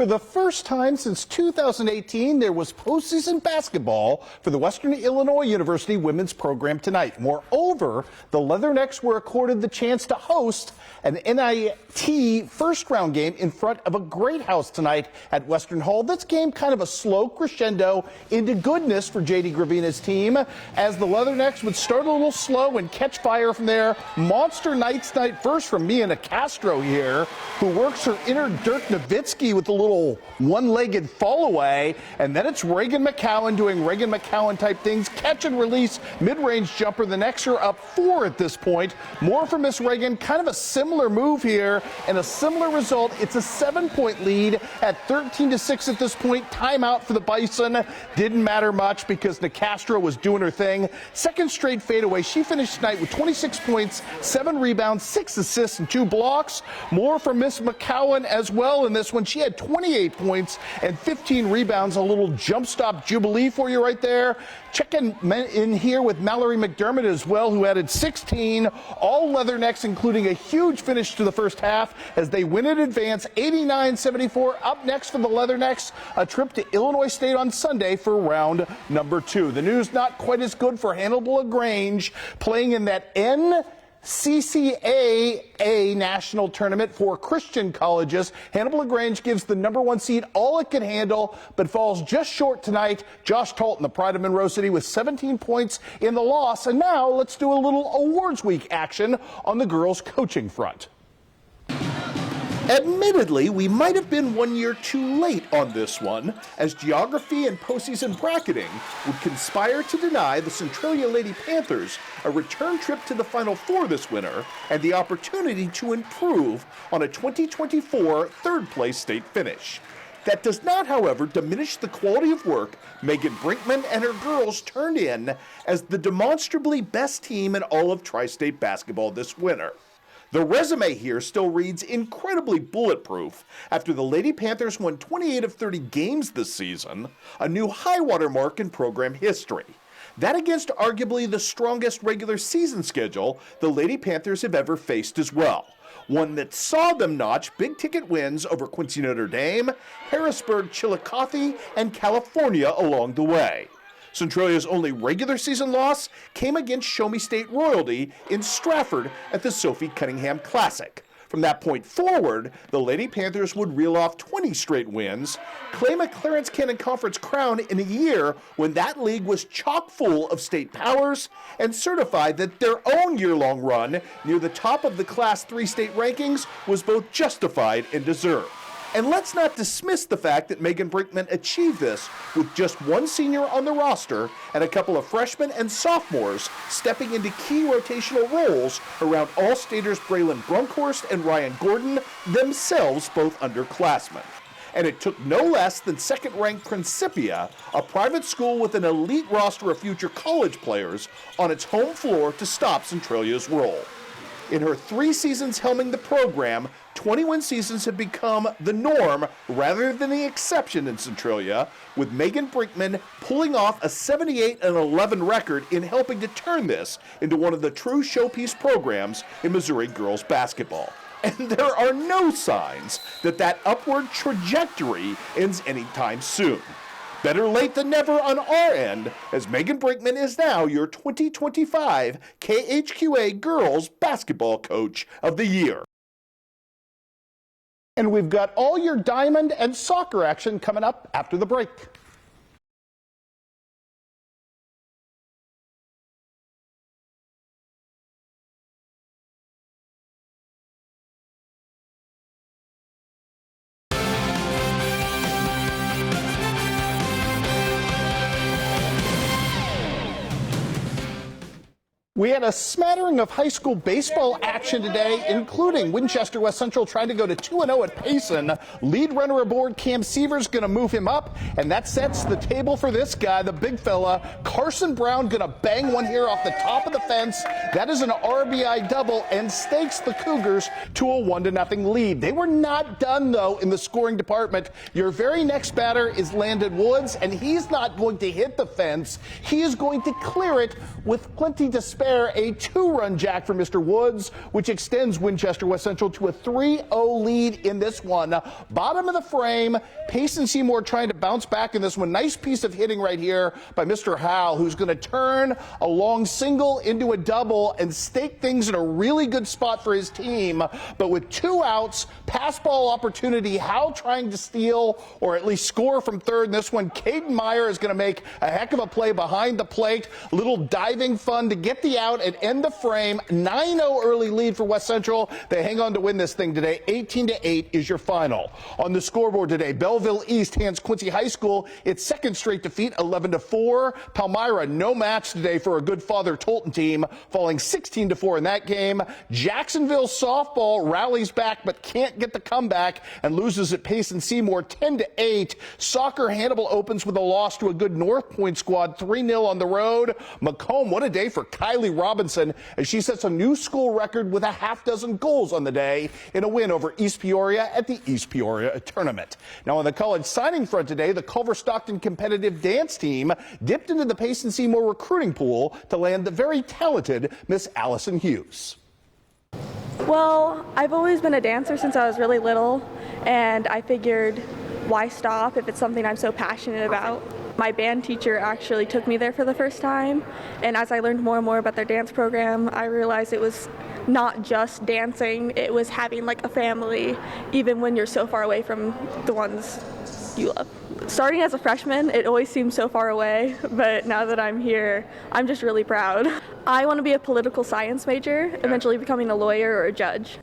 For the first time since 2018, there was postseason basketball for the Western Illinois University women's program tonight. Moreover, the Leathernecks were accorded the chance to host an NIT first-round game in front of a great house tonight at Western Hall. This game kind of a slow crescendo into goodness for J.D. Gravina's team, as the Leathernecks would start a little slow and catch fire from there. Monster nights night first from Mia Nicastro here, who works her inner Dirk Nowitzki with a little one-legged fall away, and then it's Reagan McCowan doing Reagan McCowan type things, catch and release mid-range jumper. The Necks are up 4 at this point. More from Miss Reagan, kind of a similar move here and a similar result. It's a 7-point lead at 13-6 at this point. Timeout for the Bison. Didn't matter much because Nicastro was doing her thing. Second straight fadeaway. She finished tonight with 26 points, 7 rebounds, 6 assists, and 2 blocks. More from Miss McCowan as well in this one. She had 28 points and 15 rebounds. A little jump stop jubilee for you right there. Check in here with Mallory McDermott as well, who added 16. All Leathernecks, including a huge finish to the first half as they win in advance, 89-74. Up next for the Leathernecks, a trip to Illinois State on Sunday for round number 2. The news not quite as good for Hannibal LaGrange, playing in that NCCAA national tournament for Christian colleges. Hannibal LaGrange gives the number 1 seed all it can handle, but falls just short tonight. Josh Talton, the pride of Monroe City, with 17 points in the loss. And now let's do a little awards week action on the girls' coaching front. Admittedly, we might have been 1 year too late on this one, as geography and postseason bracketing would conspire to deny the Centralia Lady Panthers a return trip to the Final Four this winter and the opportunity to improve on a 2024 third-place state finish. That does not, however, diminish the quality of work Megan Brinkman and her girls turned in as the demonstrably best team in all of Tri-State basketball this winter. The resume here still reads incredibly bulletproof after the Lady Panthers won 28 of 30 games this season, a new high-water mark in program history. That against arguably the strongest regular season schedule the Lady Panthers have ever faced as well. One that saw them notch big-ticket wins over Quincy Notre Dame, Harrisburg, Chillicothe, and California along the way. Centralia's only regular season loss came against Show Me State Royalty in Stratford at the Sophie Cunningham Classic. From that point forward, the Lady Panthers would reel off 20 straight wins, claim a Clarence Cannon Conference crown in a year when that league was chock full of state powers, and certify that their own year-long run near the top of the Class 3 state rankings was both justified and deserved. And let's not dismiss the fact that Megan Brinkman achieved this with just 1 senior on the roster and a couple of freshmen and sophomores stepping into key rotational roles around All-Staters Braylon Brunkhorst and Ryan Gordon, themselves both underclassmen. And it took no less than second-ranked Principia, a private school with an elite roster of future college players, on its home floor to stop Centralia's roll. In her 3 seasons helming the program, 21 seasons have become the norm rather than the exception in Centralia, with Megan Brinkman pulling off a 78-11 record in helping to turn this into one of the true showpiece programs in Missouri girls basketball. And there are no signs that that upward trajectory ends anytime soon. Better late than never on our end, as Megan Brinkman is now your 2025 KHQA Girls Basketball Coach of the Year. And we've got all your diamond and soccer action coming up after the break. We had a smattering of high school baseball action today, including Winchester West Central trying to go to 2-0 at Payson. Lead runner aboard, Cam Seaver's going to move him up, and that sets the table for this guy, the big fella. Carson Brown going to bang one here off the top of the fence. That is an RBI double and stakes the Cougars to a 1-0 lead. They were not done, though, in the scoring department. Your very next batter is Landon Woods, and he's not going to hit the fence. He is going to clear it with plenty to spare. there a 2-run jack for Mr. Woods, which extends Winchester West Central to a 3-0 lead in this one. Bottom of the frame, Payson Seymour trying to bounce back in this one. Nice piece of hitting right here by Mr. Howell, who's going to turn a long single into a double and stake things in a really good spot for his team. But with 2 outs, pass ball opportunity, Howell trying to steal or at least score from third in this one. Caden Meyer is going to make a heck of a play behind the plate. Little diving fun to get the out and end the frame. 9-0 early lead for West Central. They hang on to win this thing today. 18-8 is your final. On the scoreboard today, Belleville East hands Quincy High School its second straight defeat, 11-4. Palmyra, no match today for a good Father Tolton team, falling 16-4 in that game. Jacksonville softball rallies back but can't get the comeback and loses at Payson Seymour 10-8. Soccer, Hannibal opens with a loss to a good North Point squad, 3-0 on the road. Macomb, what a day for Kylie Robinson as she sets a new school record with a half dozen goals on the day in a win over East Peoria at the East Peoria tournament. Now on the college signing front today, the Culver Stockton competitive dance team dipped into the Payson Seymour recruiting pool to land the very talented Miss Allison Hughes. Well, I've always been a dancer since I was really little, and I figured why stop if it's something I'm so passionate about. My band teacher actually took me there for the first time, and as I learned more and more about their dance program, I realized it was not just dancing, it was having like a family, even when you're so far away from the ones you love. Starting as a freshman, it always seemed so far away, but now that I'm here, I'm just really proud. I want to be a political science major, eventually becoming a lawyer or a judge.